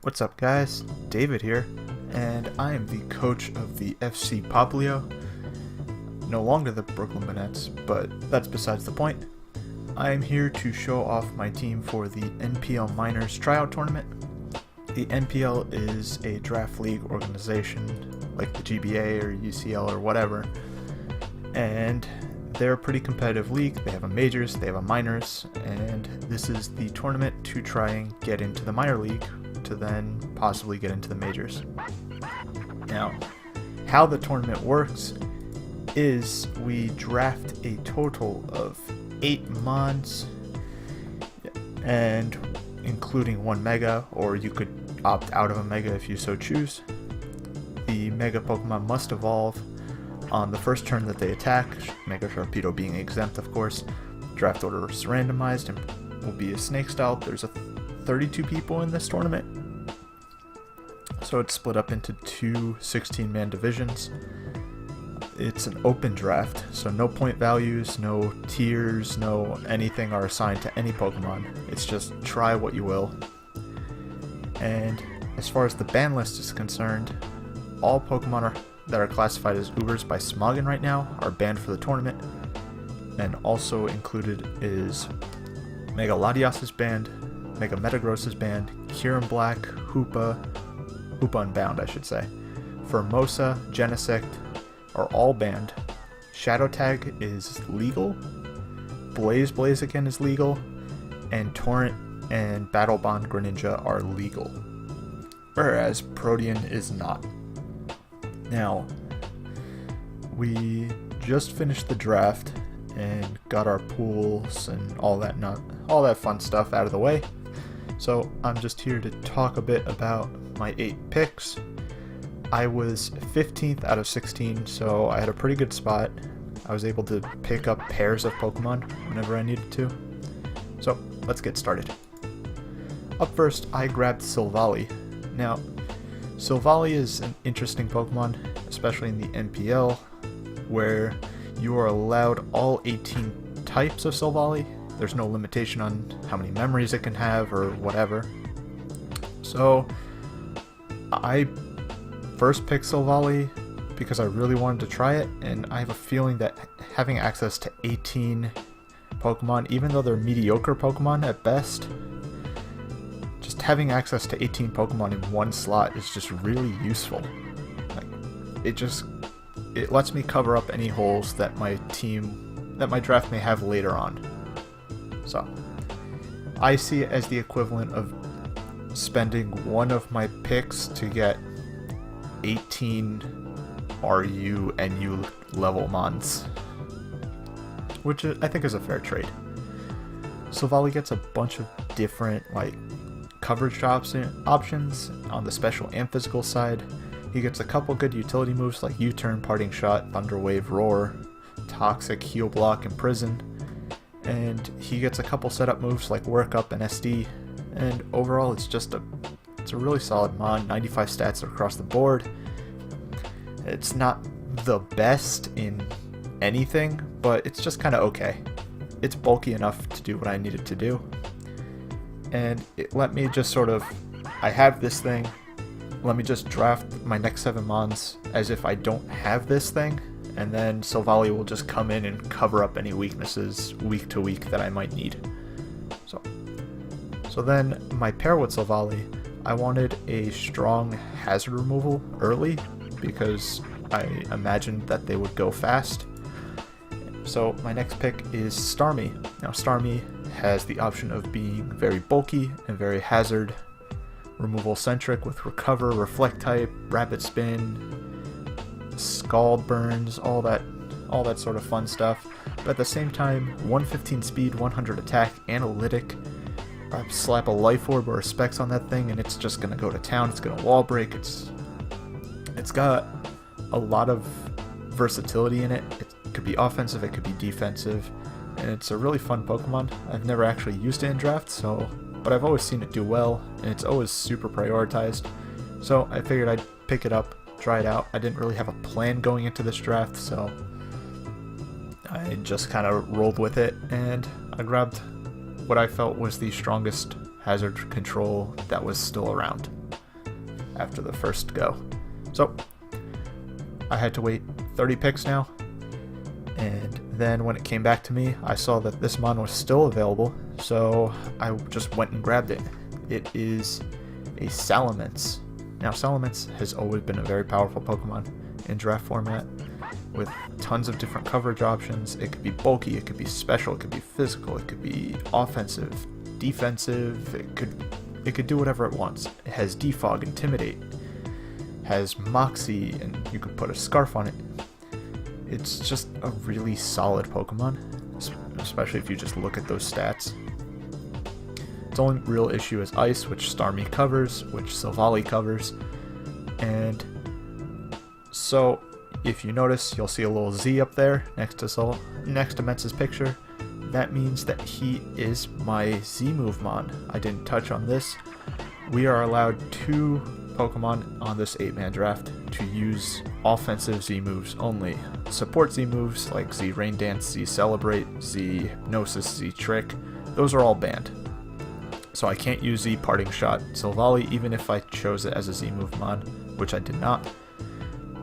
What's up guys, David here, and I am the coach of the FC Popplio, no longer the Brooklyn Bonnets, but that's besides the point. I am here to show off my team for the NPL Minors Tryout Tournament. The NPL is a draft league organization like the GBA or UCL or whatever, and they're a pretty competitive league. They have a majors, they have a minors, and this is the tournament to try and get into the minor league to then possibly get into the majors. Now, how the tournament works is we draft a total of 8 mons, and including 1 mega, or you could opt out of a mega if you so choose. The mega Pokemon must evolve on the first turn that they attack, Mega Sharpedo being exempt of course. Draft order is randomized and will be a snake style. There's 32 people in this tournament, so it's split up into two 16-man divisions. It's an open draft, so no point values, no tiers, no anything are assigned to any Pokemon. It's just try what you will. And as far as the ban list is concerned, all Pokemon that are classified as Ubers by Smoggin right now are banned for the tournament, and also included is Mega Latias is banned, Mega Metagross is banned, Kyurem Black, Hoopa Unbound I should say, Formosa, Genesect are all banned, Shadow Tag is legal, Blaziken is legal, and Torrent and Battle Bond Greninja are legal, whereas Protean is not. Now, we just finished the draft and got our pools and all that fun stuff out of the way. So I'm just here to talk a bit about my 8 picks. I was 15th out of 16, so I had a pretty good spot. I was able to pick up pairs of Pokemon whenever I needed to. So let's get started. Up first, I grabbed Silvally. Now, Silvally is an interesting Pokemon, especially in the NPL, where you are allowed all 18 types of Silvally. There's no limitation on how many memories it can have or whatever. So I first picked Silvally because I really wanted to try it, and I have a feeling that having access to 18 Pokemon, even though they're mediocre Pokemon at best, just having access to 18 Pokemon in one slot is just really useful. Like, it lets me cover up any holes that my draft may have later on. So I see it as the equivalent of spending one of my picks to get 18 RU and U level mons, which I think is a fair trade. Silvally gets a bunch of different coverage options on the special and physical side. He gets a couple good utility moves like U-Turn, Parting Shot, Thunder Wave, Roar, Toxic, Heal Block, and Prison. And he gets a couple setup moves like Work Up and SD. And overall, it's a really solid mon. 95 stats across the board. It's not the best in anything, but it's just kind of okay. It's bulky enough to do what I needed to do. And it let me just I have this thing, let me just draft my next 7 mons as if I don't have this thing, and then Silvally will just come in and cover up any weaknesses week to week that I might need. So then my pair with Silvally, I wanted a strong hazard removal early because I imagined that they would go fast. So my next pick is Starmie. Now Starmie has the option of being very bulky and very hazard removal centric with Recover, Reflect type, Rapid Spin, Scald Burns, all that sort of fun stuff. But at the same time, 115 speed, 100 attack, analytic. I slap a Life Orb or a Specs on that thing and it's just gonna go to town. It's gonna wall break. It's got a lot of versatility in it. It could be offensive, it could be defensive, and it's a really fun Pokemon. I've never actually used it in draft, but I've always seen it do well, and it's always super prioritized. So I figured I'd pick it up, try it out. I didn't really have a plan going into this draft, so I just kind of rolled with it, and I grabbed what I felt was the strongest hazard control that was still around. after the first go. So I had to wait 30 picks now, and then when it came back to me, I saw that this mon was still available, so I just went and grabbed it. It is a Salamence. Now, Salamence has always been a very powerful Pokemon in draft format, with tons of different coverage options. It could be bulky, it could be special, it could be physical, it could be offensive, defensive, it could do whatever it wants. It has Defog, Intimidate, has Moxie, and you could put a Scarf on it. It's just a really solid Pokemon, especially if you just look at those stats. Its only real issue is Ice, which Starmie covers, which Volley covers, and so if you notice, you'll see a little Z up there next to Mentz's picture. That means that he is my Z-move mon. I didn't touch on this. We are allowed 2 Pokemon on this 8-man draft to use offensive Z-moves only. Support Z-moves like Z Rain Dance, Z Celebrate, Z Hypnosis, Z Trick, those are all banned. So I can't use Z Parting Shot Silvally even if I chose it as a Z-move mon, which I did not.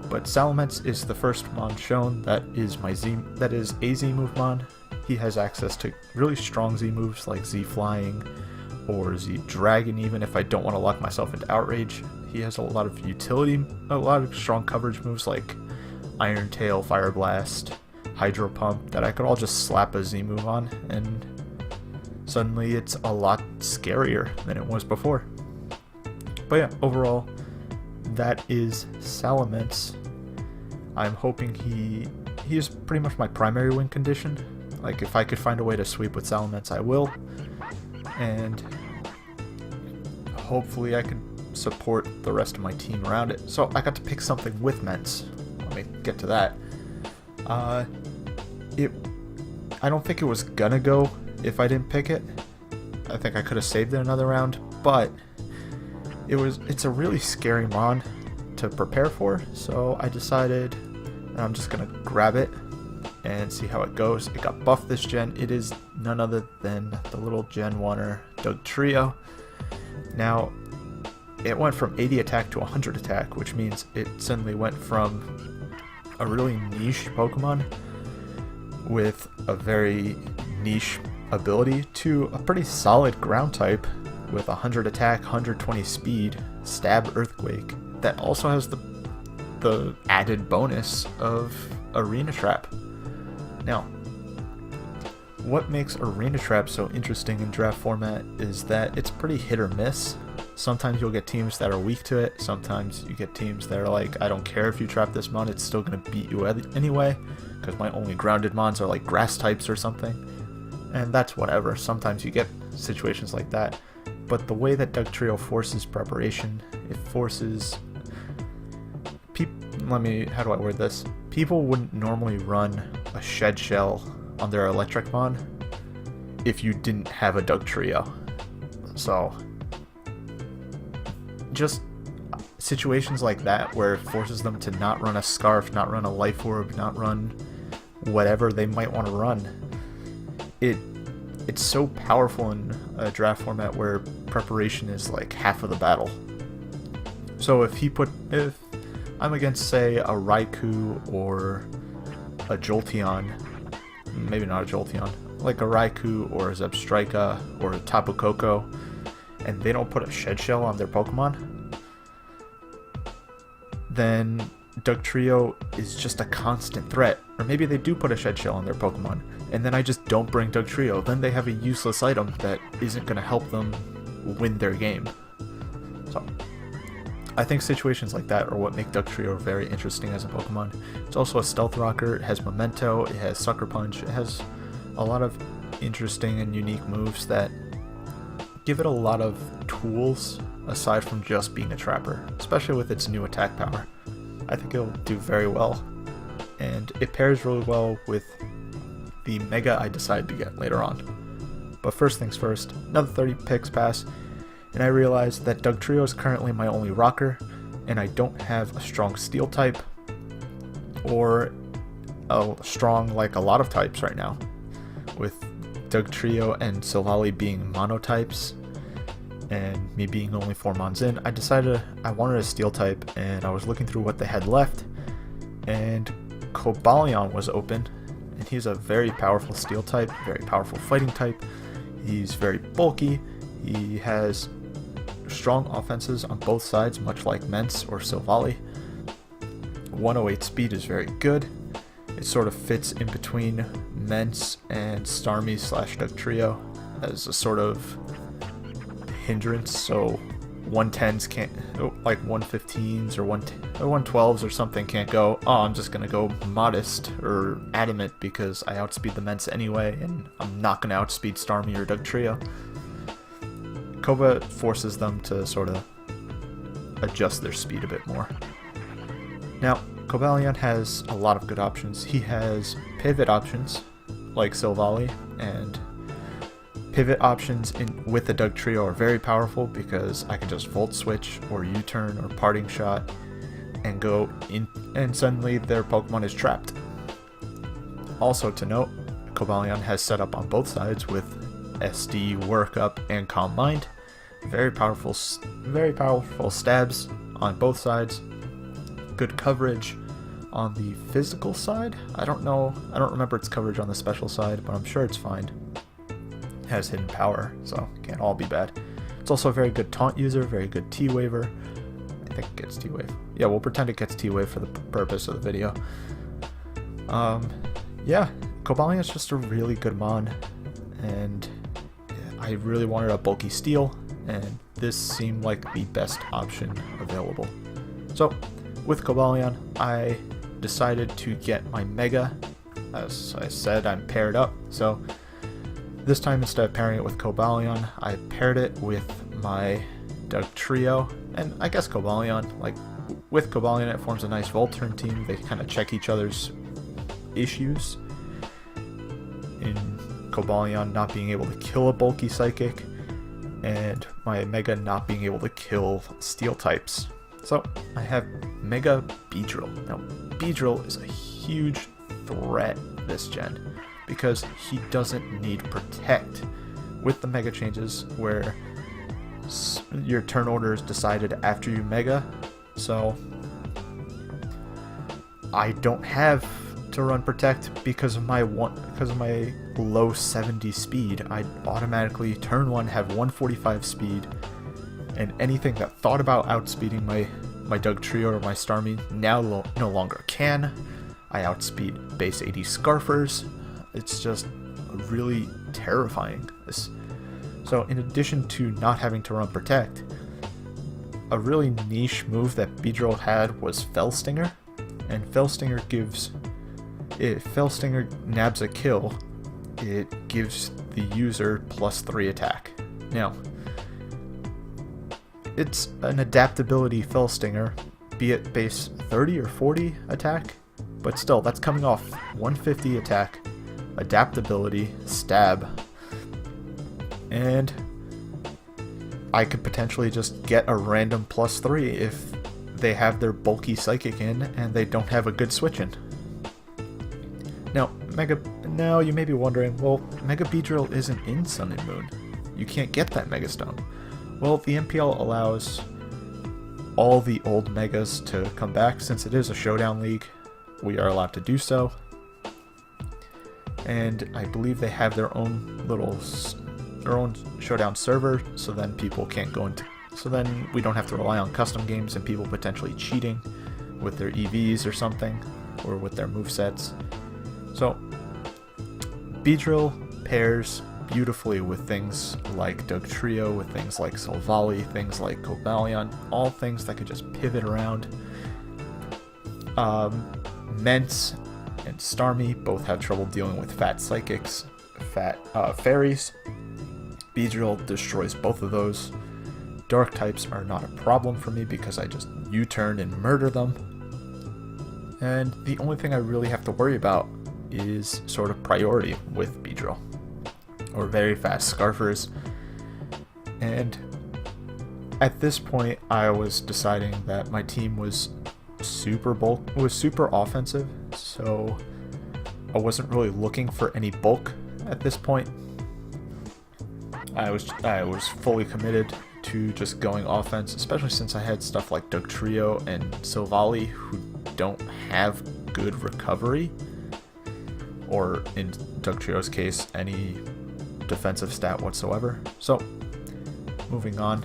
But Salamence is the first mon shown that is a Z-move mon. He has access to really strong Z-moves like Z Flying or Z Dragon, even if I don't want to lock myself into Outrage. He has a lot of utility, a lot of strong coverage moves like Iron Tail, Fire Blast, Hydro Pump that I could all just slap a Z-move on, and suddenly it's a lot scarier than it was before. But yeah, overall, that is Salamence. I'm hoping he is pretty much my primary win condition. Like, if I could find a way to sweep with Salamence, I will. And hopefully I can support the rest of my team around it. So I got to pick something with Mentz. Let me get to that. I don't think it was gonna go if I didn't pick it. I think I could have saved it another round, but it's a really scary mon to prepare for, so I decided that I'm just gonna grab it and see how it goes. It got buffed this gen. It is none other than the little Gen 1er Dugtrio. Now, it went from 80 attack to 100 attack, which means it suddenly went from a really niche Pokemon with a very niche ability to a pretty solid ground type with 100 attack, 120 speed, Stab Earthquake, that also has the added bonus of Arena Trap. Now, what makes Arena Trap so interesting in draft format is that it's pretty hit or miss. Sometimes you'll get teams that are weak to it, sometimes you get teams that are like, I don't care if you trap this mon, it's still going to beat you anyway, because my only grounded mons are like grass types or something, and that's whatever. Sometimes you get situations like that, but the way that Dugtrio forces preparation, it forces how do I word this? People wouldn't normally run a Shed Shell on their Electric Mon if you didn't have a Dugtrio. So, just situations like that where it forces them to not run a Scarf, not run a Life Orb, not run whatever they might want to run. It's so powerful in a draft format where preparation is like half of the battle. So if I'm against, say, a Raikou or a Jolteon, maybe not a Jolteon, like a Raikou or a Zebstrika or a Tapu Koko, and they don't put a Shed Shell on their Pokemon, then Dugtrio is just a constant threat. Or maybe they do put a Shed Shell on their Pokemon, and then I just don't bring Dugtrio. Then they have a useless item that isn't going to help them win their game. So, I think situations like that are what make Dugtrio very interesting as a Pokemon. It's also a Stealth Rocker, it has Memento, it has Sucker Punch, it has a lot of interesting and unique moves that give it a lot of tools aside from just being a trapper, especially with its new attack power. I think it'll do very well, and it pairs really well with the Mega I decided to get later on. But first things first, another 30 picks pass, and I realized that Dugtrio is currently my only rocker, and I don't have a strong Steel type, or a strong like a lot of types right now. With Dugtrio and Silvally being monotypes, and me being only 4 mons in, I decided I wanted a steel type, and I was looking through what they had left, and Krookodile was open, and he's a very powerful steel type, very powerful fighting type. He's very bulky, he has strong offenses on both sides, much like Mence or Volley. 108 speed is very good. It sort of fits in between Mence and Starmie / Dugtrio as a sort of hindrance, so 110s can't, like 115s or 112s or something can't go, oh, I'm just going to go modest or adamant because I outspeed the Mence anyway, and I'm not going to outspeed Starmie or Dugtrio. Koba forces them to sort of adjust their speed a bit more. Now, Krookodile has a lot of good options. He has pivot options, like Volley, and pivot options with the Dugtrio are very powerful because I can just Volt Switch or U-turn or Parting Shot and go in, and suddenly their Pokemon is trapped. Also to note, Krookodile has set up on both sides with SD, Workup, and Calm Mind. Very powerful stabs on both sides. Good coverage on the physical side. I don't remember its coverage on the special side, but I'm sure it's fine. It has hidden power, so it can't all be bad. It's also a very good taunt user, very good T-Waver. I think it gets T-Wave. Yeah, we'll pretend it gets T-Wave for the purpose of the video. Yeah, Krookodile is just a really good mon, and I really wanted a bulky steel, and this seemed like the best option available. So, with Krookodile, I decided to get my Mega. As I said, I'm paired up, so this time instead of pairing it with Krookodile, I paired it with my Dugtrio, and I guess Krookodile, like, with Krookodile it forms a nice Volturn team. They kind of check each other's issues. In Krookodile not being able to kill a bulky Psychic, and my Mega not being able to kill Steel types. So I have Mega Beedrill. Now Beedrill is a huge threat this gen because he doesn't need Protect. With the Mega changes where your turn order is decided after you Mega, so I don't have to run Protect because of my low 70 speed. I automatically turn 1 have 145 speed, and anything that thought about outspeeding my Dugtrio or my Starmie now no longer can. I outspeed base 80 Scarfers. It's just really terrifying. So in addition to not having to run Protect, a really niche move that Beedrill had was Fell Stinger, and Fell Stinger gives, if Fell Stinger nabs a kill, it gives the user +3 attack. Now, it's an adaptability Fell Stinger, be it base 30 or 40 attack, but still, that's coming off 150 attack, adaptability, stab, and I could potentially just get a random +3 if they have their bulky Psychic in and they don't have a good switch in. Now you may be wondering, well, Mega Beedrill isn't in Sun and Moon. You can't get that Mega Stone. Well, the NPL allows all the old Megas to come back. Since it is a showdown league, we are allowed to do so. And I believe they have their own showdown server, so then people can't go into, so then we don't have to rely on custom games and people potentially cheating with their EVs or something, or with their movesets. So Beedrill pairs beautifully with things like Dugtrio, with things like Volley, things like Krookodile, all things that could just pivot around. Mence and Starmie both have trouble dealing with fat Psychics, fat Fairies. Beedrill destroys both of those. Dark types are not a problem for me because I just U-turn and murder them. And the only thing I really have to worry about is sort of priority with Beedrill, or very fast Scarfers. And at this point I was deciding that my team was super offensive, so I wasn't really looking for any bulk at this point. I was fully committed to just going offense, especially since I had stuff like Dugtrio and Volley who don't have good recovery, or in Dugtrio's case, any defensive stat whatsoever. So, moving on,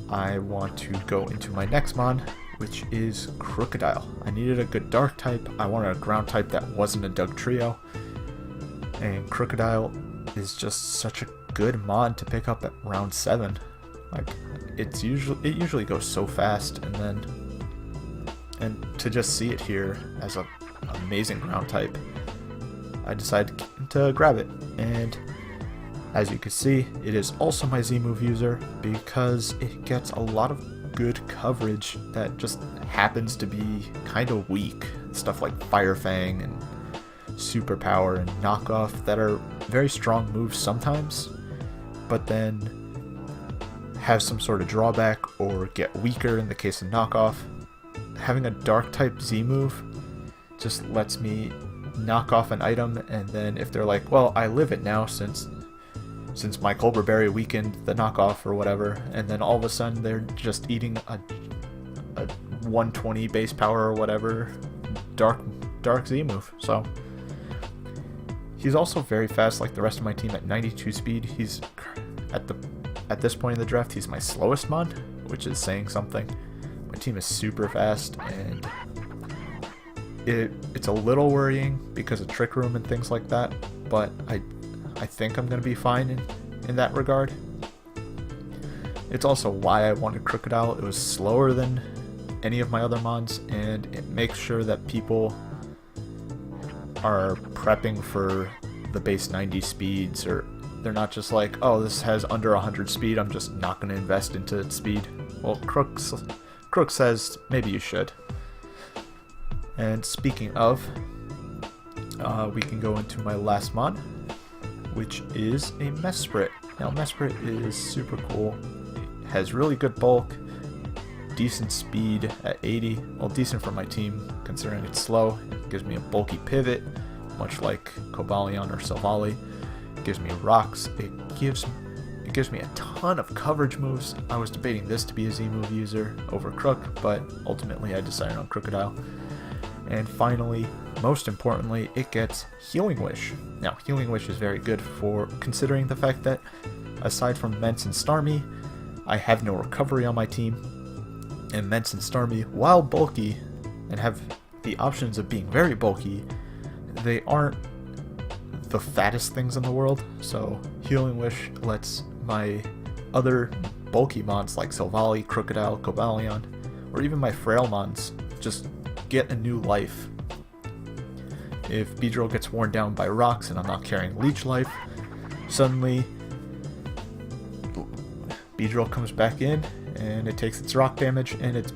I want to go into my next mon, which is Krookodile. I needed a good dark type. I wanted a ground type that wasn't a Dugtrio, and Krookodile is just such a good mod to pick up at round 7. Like, it usually goes so fast, and to just see it here as an amazing ground type, I decided to grab it. And as you can see, it is also my Z move user because it gets a lot of good coverage that just happens to be kind of weak. Stuff like Fire Fang and Superpower and Knockoff that are very strong moves sometimes, but then have some sort of drawback or get weaker in the case of Knockoff. Having a dark type Z move just lets me knock off an item, and then if they're like, well, I live it now since my Culber Berry weakened the knockoff or whatever, and then all of a sudden they're just eating a 120 base power or whatever dark Z move. So he's also very fast, like the rest of my team, at 92 speed. He's at this point in the draft, he's my slowest mod, which is saying something. My team is super fast, and it's a little worrying because of Trick Room and things like that, but I think I'm going to be fine in that regard. It's also why I wanted Krookodile. It was slower than any of my other mods, and it makes sure that people are prepping for the base 90 speeds, or they're not just like, oh, this has under 100 speed, I'm just not going to invest into its speed. Well, Crook says maybe you should. And speaking of, we can go into my last mod, which is a Mesprit. Now, Mesprit is super cool. It has really good bulk, decent speed at 80. Well, decent for my team, considering it's slow. It gives me a bulky pivot, much like Cobalion or Silvally. It gives me rocks. It gives me a ton of coverage moves. I was debating this to be a Z move user over Crook, but ultimately I decided on Krookodile. And finally, most importantly, it gets Healing Wish. Now, Healing Wish is very good for considering the fact that, aside from Mence and Starmie, I have no recovery on my team. And Mence and Starmie, while bulky and have the options of being very bulky, they aren't the fattest things in the world. So Healing Wish lets my other bulky mons like Silvally, Krookodile, Cobalion, or even my frail mons just get a new life. If Beedrill gets worn down by rocks and I'm not carrying leech life, suddenly Beedrill comes back in and it takes its rock damage and it's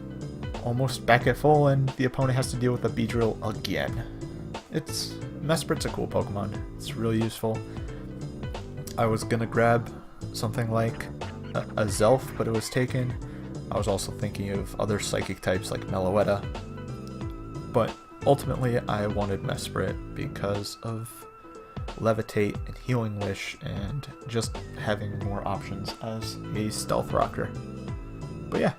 almost back at full, and the opponent has to deal with the Beedrill again. Mesprit's a cool Pokemon. It's really useful. I was gonna grab something like a Zelf, but it was taken. I was also thinking of other psychic types like Meloetta, but ultimately I wanted Mesprit because of Levitate and Healing Wish and just having more options as a stealth rocker. But yeah,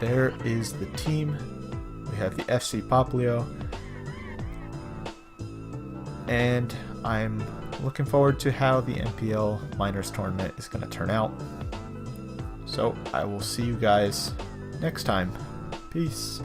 there is the team. We have the FC Popplio, and I'm looking forward to how the NPL Minors Tournament is going to turn out. So I will see you guys next time. Peace.